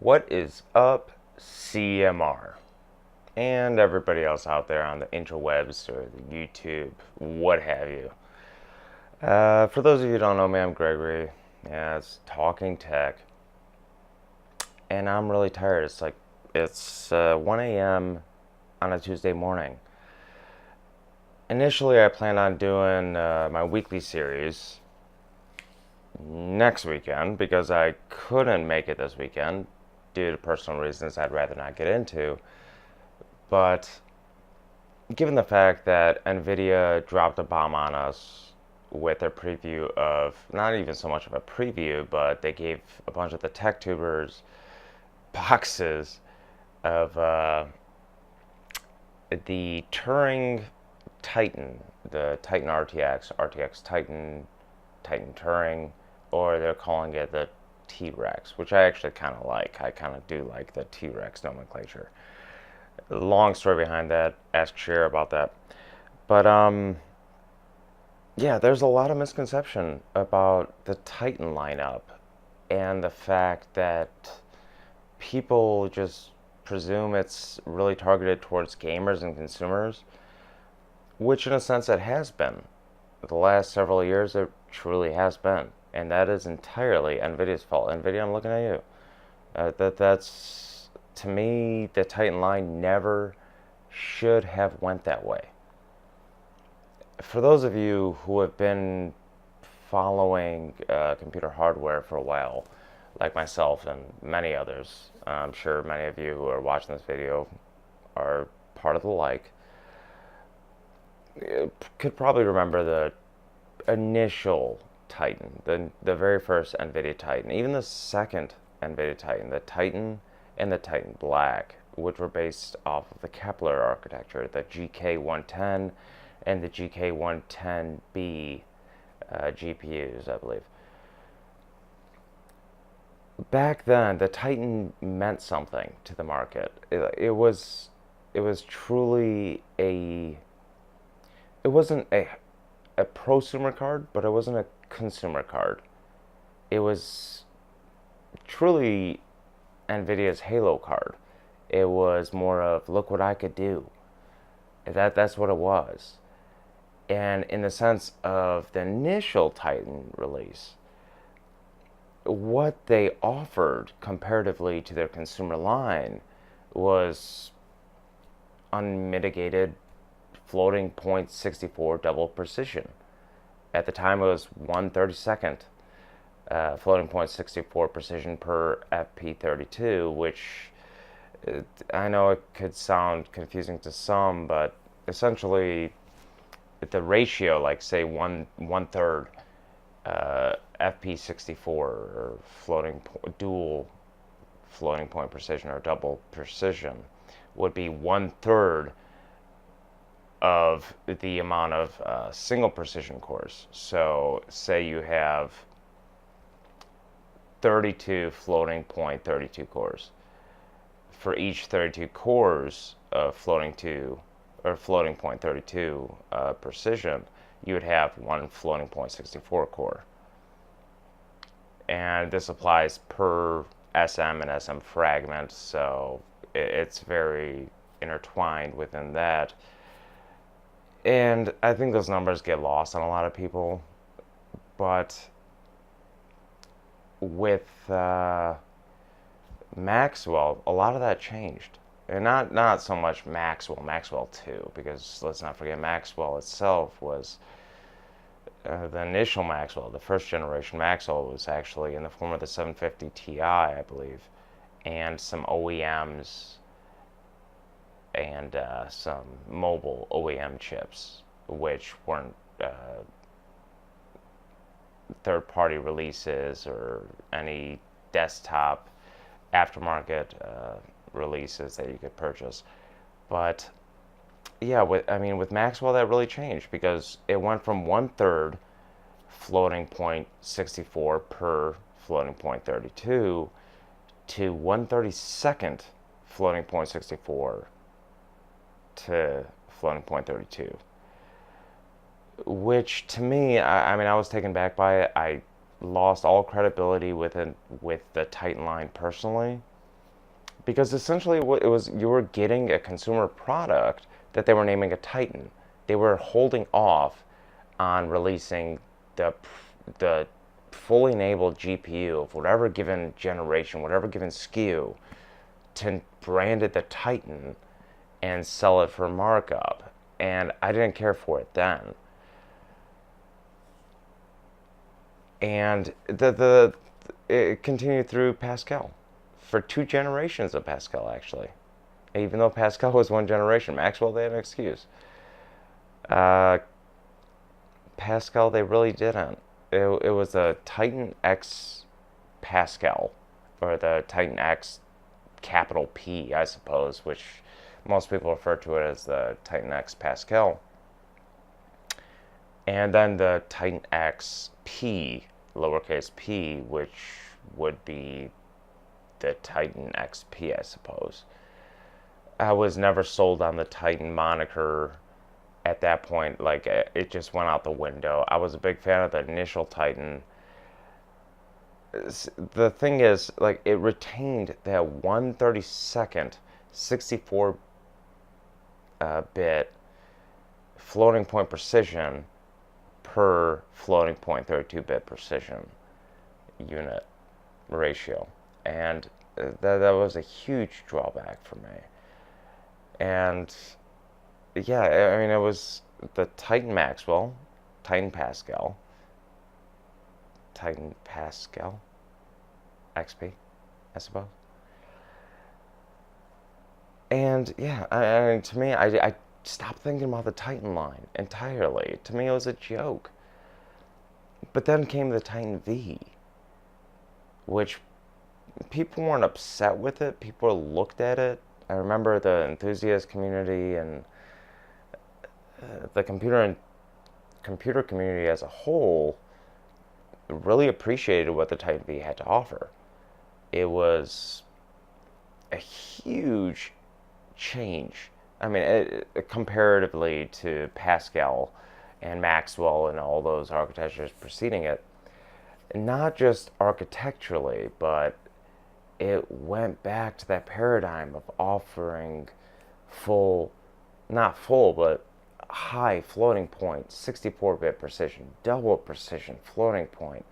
What is up, CMR? And everybody else out there on the interwebs or the YouTube, what have you. For those of you who don't know me, I'm Gregory. Yeah, it's Talking Tech. And I'm really tired. It's 1 a.m. on a Tuesday morning. Initially, I planned on doing my weekly series next weekend because I couldn't make it this weekend due to personal reasons I'd rather not get into. But given the fact that Nvidia dropped a bomb on us with their preview of, not even so much of a preview, but they gave a bunch of the tech tubers boxes of the Turing Titan, the Titan RTX, RTX Titan, Titan Turing, or they're calling it the T-Rex, which I actually kind of like. I kind of do like the T-Rex nomenclature. Long story behind that. Ask Cher about that. But yeah, there's a lot of misconception about the Titan lineup and the fact that people just presume it's really targeted towards gamers and consumers, which in a sense it has been. The last several years it truly has been, and that is entirely Nvidia's fault. Nvidia, I'm looking at you. That's to me, the Titan line never should have went that way. For those of you who have been following computer hardware for a while, like myself and many others, I'm sure many of you who are watching this video are part of the like, could probably remember the initial Titan, the very first Nvidia Titan, even the second Nvidia Titan, the Titan and the Titan Black, which were based off of the Kepler architecture, the GK110 and the GK110B GPUs, I believe. Back then, the Titan meant something to the market. It was truly it wasn't a prosumer card, but it wasn't a consumer card. It was truly Nvidia's Halo card. It was more of look what I could do. That's what it was. And in the sense of the initial Titan release, what they offered comparatively to their consumer line was unmitigated floating point 64 double precision. At the time, it was 1/32 floating point 64 precision per FP32, which I know it could sound confusing to some, but essentially the ratio, like say one third FP64 or dual floating point precision or double precision, would be 1/3 of the amount of single precision cores. So say you have 32 floating point 32 cores. For each 32 cores of floating point 32 precision, you would have one floating point 64 core. And this applies per SM and SM fragment, so it's very intertwined within that. And I think those numbers get lost on a lot of people, but with Maxwell, a lot of that changed. And not so much Maxwell 2, because let's not forget Maxwell itself was the initial Maxwell, the first generation Maxwell was actually in the form of the 750 Ti, I believe, and some OEMs and some mobile OEM chips, which weren't third-party releases or any desktop aftermarket releases that you could purchase. But yeah, with Maxwell that really changed because it went from 1/3 floating point 64 per floating point 32 to 1/32 floating point 64 to floating point 32, which to me, I was taken back by it. I lost all credibility with the Titan line personally, because essentially what it was, you were getting a consumer product that they were naming a Titan. They were holding off on releasing the fully enabled GPU of whatever given generation, whatever given SKU, to brand it the Titan and sell it for markup. And I didn't care for it then. And it continued through Pascal, for 2 generations of Pascal, actually. Even though Pascal was 1 generation, Maxwell, they had an excuse. Pascal, they really didn't. It was a Titan X Pascal, or the Titan X capital P, I suppose, which most people refer to it as the Titan X Pascal. And then the Titan X P, lowercase p, which would be the Titan XP, I suppose. I was never sold on the Titan moniker at that point. Like, it just went out the window. I was a big fan of the initial Titan. The thing is, like, it retained that 1/32nd 64-bit floating point precision per floating point 32-bit precision unit ratio. And that was a huge drawback for me. And yeah, I mean, it was the Titan Maxwell, Titan Pascal XP, I suppose. And yeah, I mean, to me, I stopped thinking about the Titan line entirely. To me, it was a joke. But then came the Titan V, which people weren't upset with it. People looked at it. I remember the enthusiast community and the computer community as a whole really appreciated what the Titan V had to offer. It was a huge change. I mean, comparatively to Pascal and Maxwell and all those architectures preceding it, not just architecturally, but it went back to that paradigm of offering not full, but high floating point, 64-bit precision, double precision floating point,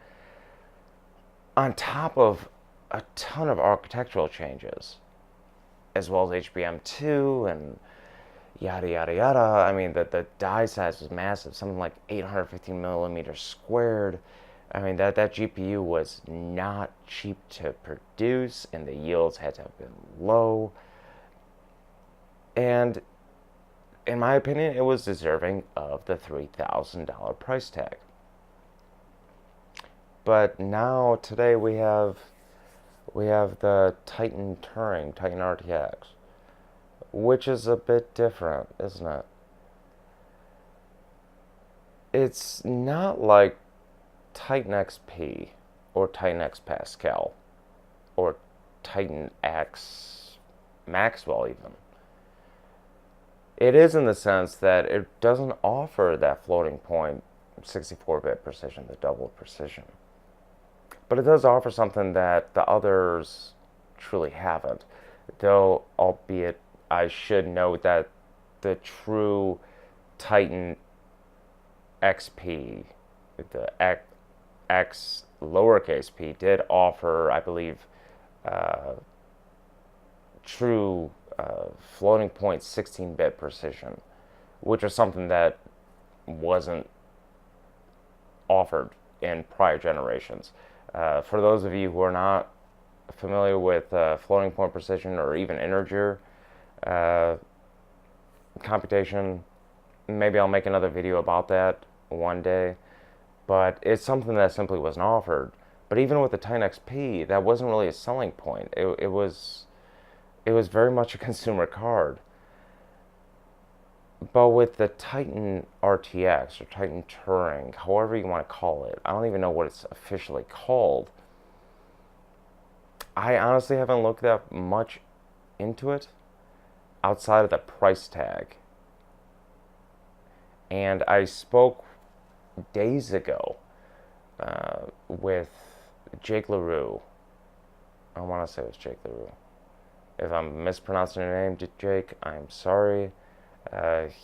on top of a ton of architectural changes, as well as HBM2 and yada yada yada. I mean, the die size was massive, something like 815 millimeters squared. I mean, that GPU was not cheap to produce, and the yields had to have been low. And in my opinion, it was deserving of the $3,000 price tag. But now, today, we have the Titan Turing, Titan RTX, which is a bit different, isn't it? It's not like Titan XP or Titan X Pascal or Titan X Maxwell even. It is in the sense that it doesn't offer that floating point 64-bit precision, the double precision. But it does offer something that the others truly haven't. Though, albeit, I should note that the true Titan XP, the X lowercase p, did offer, I believe, true floating point 16-bit precision, which was something that wasn't offered in prior generations. For those of you who are not familiar with floating point precision or even integer computation, maybe I'll make another video about that one day. But it's something that simply wasn't offered. But even with the Titan XP, that wasn't really a selling point. It was very much a consumer card. But with the Titan RTX or Titan Turing, however you want to call it, I don't even know what it's officially called. I honestly haven't looked that much into it outside of the price tag. And I spoke days ago with Jake LaRue. I want to say it was Jake LaRue. If I'm mispronouncing your name, Jake, I'm sorry.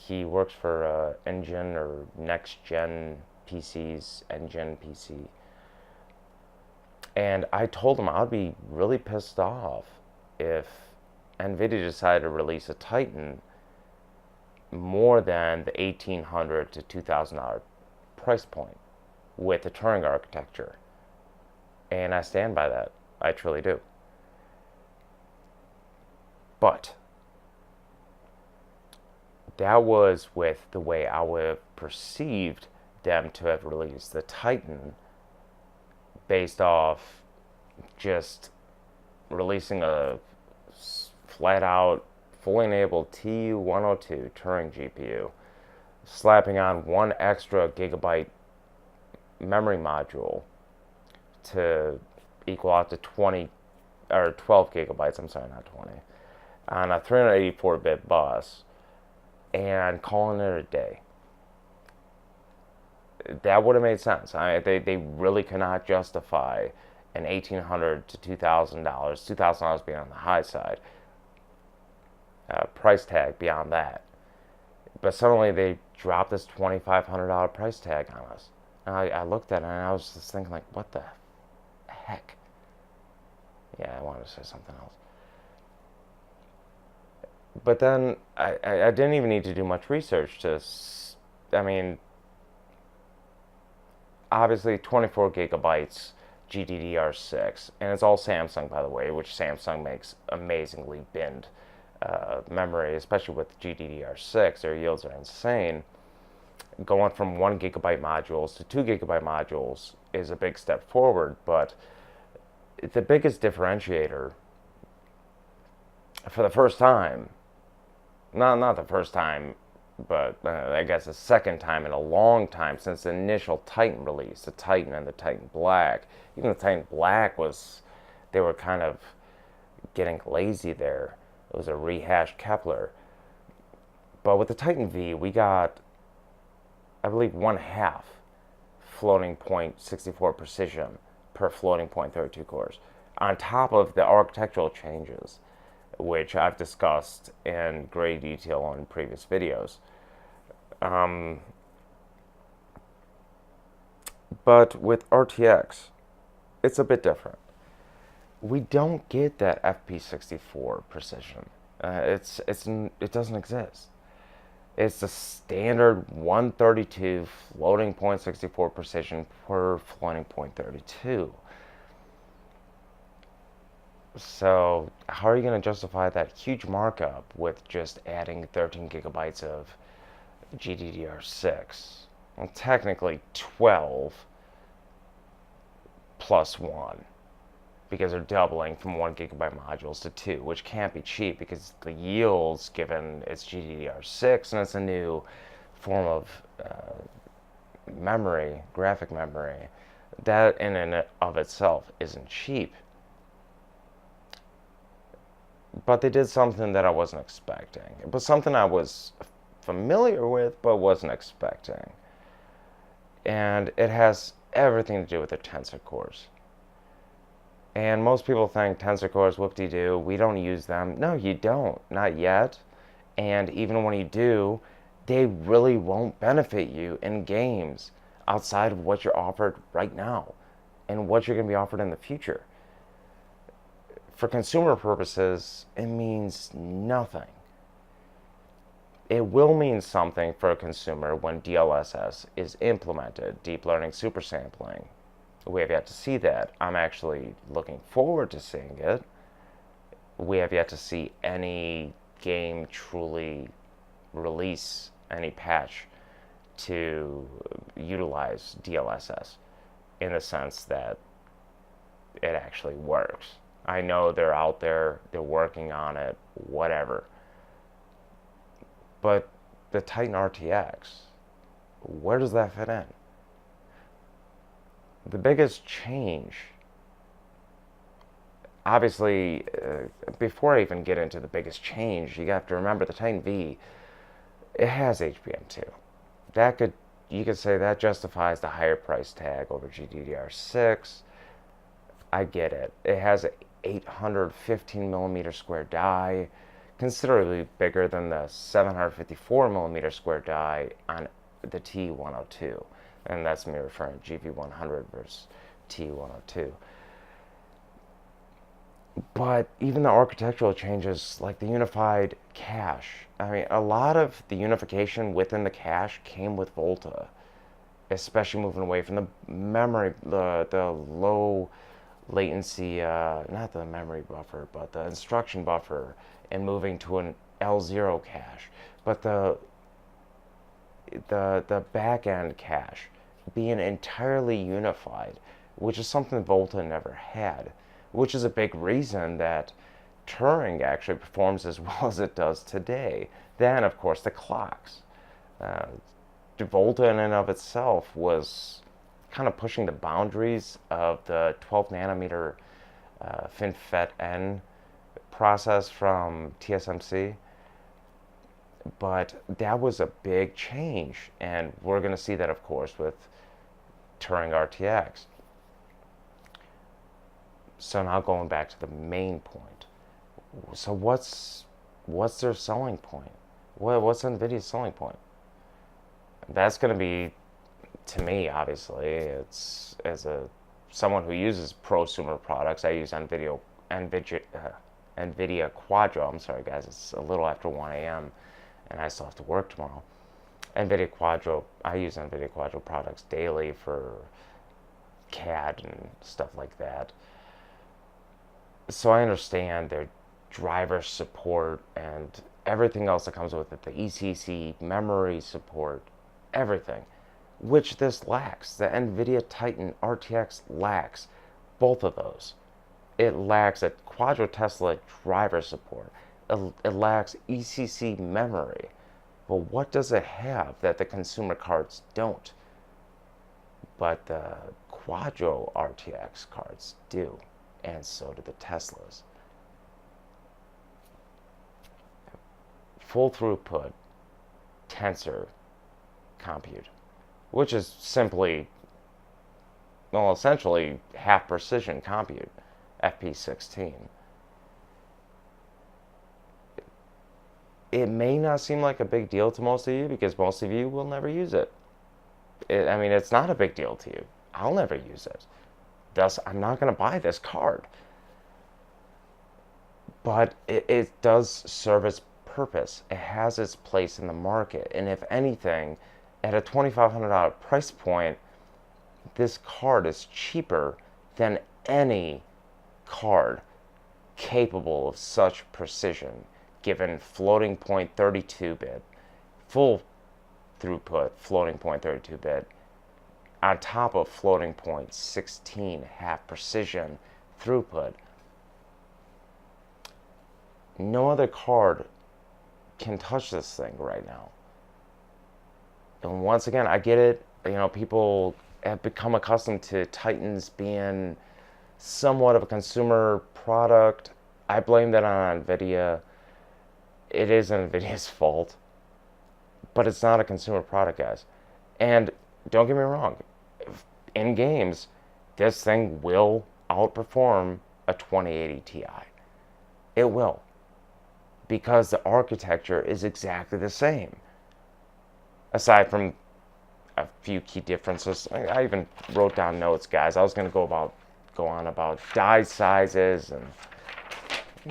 He works for Engine or Next Gen PCs, Engine PC. And I told him I'd be really pissed off if Nvidia decided to release a Titan more than the $1,800 to $2,000 price point with the Turing architecture. And I stand by that. I truly do. But that was with the way I would have perceived them to have released the Titan based off just releasing a flat out, fully enabled TU102 Turing GPU, slapping on one extra gigabyte memory module to equal out to 20 or 12 gigabytes, I'm sorry, not 20, on a 384-bit bus, and calling it a day. That would have made sense. They really cannot justify an $1,800 to $2,000, $2,000 being on the high side, price tag beyond that. But suddenly they dropped this $2,500 price tag on us. And I looked at it and I was just thinking, like, what the heck? Yeah, I wanted to say something else. But then I didn't even need to do much research to, I mean, obviously 24 gigabytes GDDR6, and it's all Samsung, by the way, which Samsung makes amazingly binned memory, especially with GDDR6. Their yields are insane. Going from 1 gigabyte modules to 2 gigabyte modules is a big step forward, but the biggest differentiator for the first time, not the first time, but I guess the second time in a long time since the initial Titan release, the Titan and the Titan Black. Even the Titan Black they were kind of getting lazy there. It was a rehashed Kepler. But with the Titan V, we got, I believe, 1/2 floating point 64 precision per floating point 32 cores, on top of the architectural changes, which I've discussed in great detail in previous videos. But with RTX, it's a bit different. We don't get that FP64 precision. It doesn't exist. It's the standard 132 floating point 64 precision per floating point 32. So how are you going to justify that huge markup with just adding 13 gigabytes of GDDR6? Well, technically 12 plus 1, because they're doubling from 1 gigabyte modules to 2, which can't be cheap because the yields, given it's GDDR6 and it's a new form of memory, graphic memory, that in and of itself isn't cheap. But they did something that I wasn't expecting. It was something I was familiar with but wasn't expecting. And it has everything to do with the tensor cores. And most people think tensor cores, whoop-de-doo, we don't use them. No, you don't. Not yet. And even when you do, they really won't benefit you in games outside of what you're offered right now and what you're going to be offered in the future. For consumer purposes, it means nothing. It will mean something for a consumer when DLSS is implemented, deep learning supersampling. We have yet to see that. I'm actually looking forward to seeing it. We have yet to see any game truly release any patch to utilize DLSS in the sense that it actually works. I know they're out there, they're working on it, whatever. But the Titan RTX, where does that fit in? The biggest change, obviously, before I even get into the biggest change, you have to remember the Titan V, it has HBM2. You could say that justifies the higher price tag over GDDR6. I get it. It has 815 millimeter square die, considerably bigger than the 754 millimeter square die on the T102. And that's me referring to GV100 versus T102. But even the architectural changes, like the unified cache, I mean, a lot of the unification within the cache came with Volta, especially moving away from the memory, the low latency, not the memory buffer, but the instruction buffer, and moving to an L0 cache. But the back end cache being entirely unified, which is something Volta never had, which is a big reason that Turing actually performs as well as it does today. Then, of course, the clocks. Uh, Volta in and of itself was kind of pushing the boundaries of the 12 nanometer FinFET-N process from TSMC. But that was a big change, and we're going to see that, of course, with Turing RTX. So now going back to the main point. So what's their selling point? What's Nvidia's selling point? That's going to be, to me, obviously, it's as someone who uses prosumer products. I use Nvidia Quadro. I'm sorry, guys, it's a little after 1 a.m. and I still have to work tomorrow. Nvidia Quadro. I use Nvidia Quadro products daily for CAD and stuff like that. So I understand their driver support and everything else that comes with it, the ECC, memory support, everything, which this lacks. The Nvidia Titan RTX lacks both of those. It lacks a Quadro Tesla driver support. It lacks ECC memory. Well, what does it have that the consumer cards don't? But the Quadro RTX cards do, and so do the Teslas. Full throughput tensor compute, which is simply, well, essentially half precision compute, FP16. It may not seem like a big deal to most of you because most of you will never use it. I mean, it's not a big deal to you. I'll never use it. Thus, I'm not going to buy this card. But it does serve its purpose. It has its place in the market. And if anything, at a $2,500 price point, this card is cheaper than any card capable of such precision, given floating point 32-bit, full throughput floating point 32-bit, on top of floating point 16 half precision throughput. No other card can touch this thing right now. And once again, I get it. You know, people have become accustomed to Titans being somewhat of a consumer product. I blame that on Nvidia. It is Nvidia's fault. But it's not a consumer product, guys. And don't get me wrong. In games, this thing will outperform a 2080 Ti. It will. Because the architecture is exactly the same. Aside from a few key differences. I even wrote down notes, guys. I was going to go on about die sizes and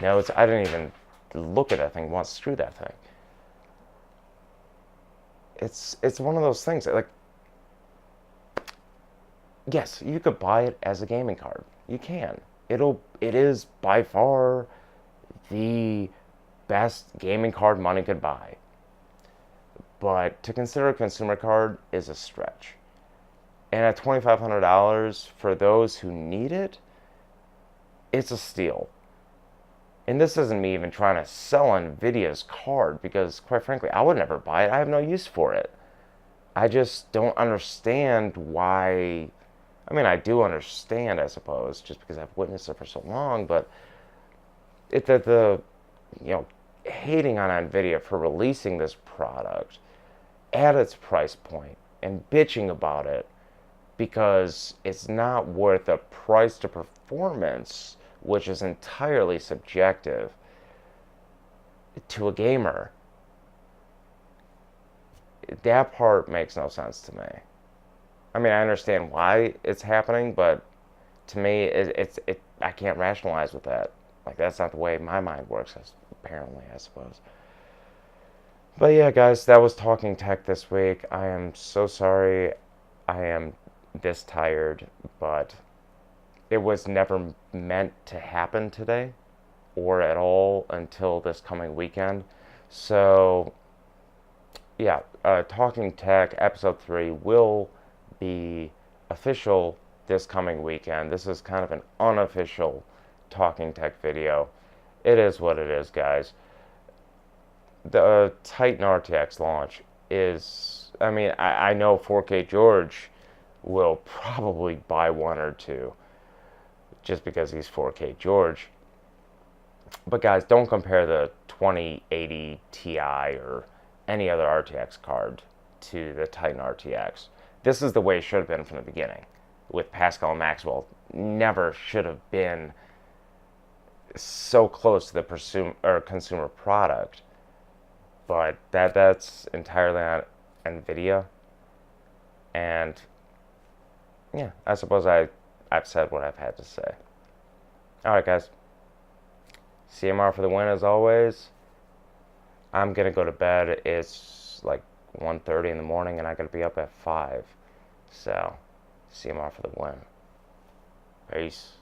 notes. I didn't even look at that thing once. Screw that thing. It's one of those things that, like, yes, you could buy it as a gaming card. You can. It is by far the best gaming card money could buy. But to consider a consumer card is a stretch. And at $2,500 for those who need it, it's a steal. And this isn't me even trying to sell Nvidia's card because, quite frankly, I would never buy it. I have no use for it. I just don't understand why. I mean, I do understand, I suppose, just because I've witnessed it for so long, but hating on Nvidia for releasing this product at its price point and bitching about it because it's not worth the price to performance which is entirely subjective to a gamer. That part makes no sense to me. I mean, I understand why it's happening, but to me, I can't rationalize with that. Like, that's not the way my mind works, apparently, I suppose. But yeah, guys, that was Talking Tech this week. I am so sorry I am this tired, but it was never meant to happen today or at all until this coming weekend. So, yeah, Talking Tech episode 3 will be official this coming weekend. This is kind of an unofficial Talking Tech video. It is what it is, guys. The Titan RTX launch is, I mean, I know 4K George will probably buy one or two just because he's 4K George. But guys, don't compare the 2080 Ti or any other RTX card to the Titan RTX. This is the way it should have been from the beginning. With Pascal and Maxwell, never should have been so close to the consumer product. But that's entirely on Nvidia. And yeah, I suppose I've said what I've had to say. Alright, guys. CMR for the win as always. I'm gonna go to bed. It's like 1:30 in the morning and I gotta be up at 5. So CMR for the win. Peace.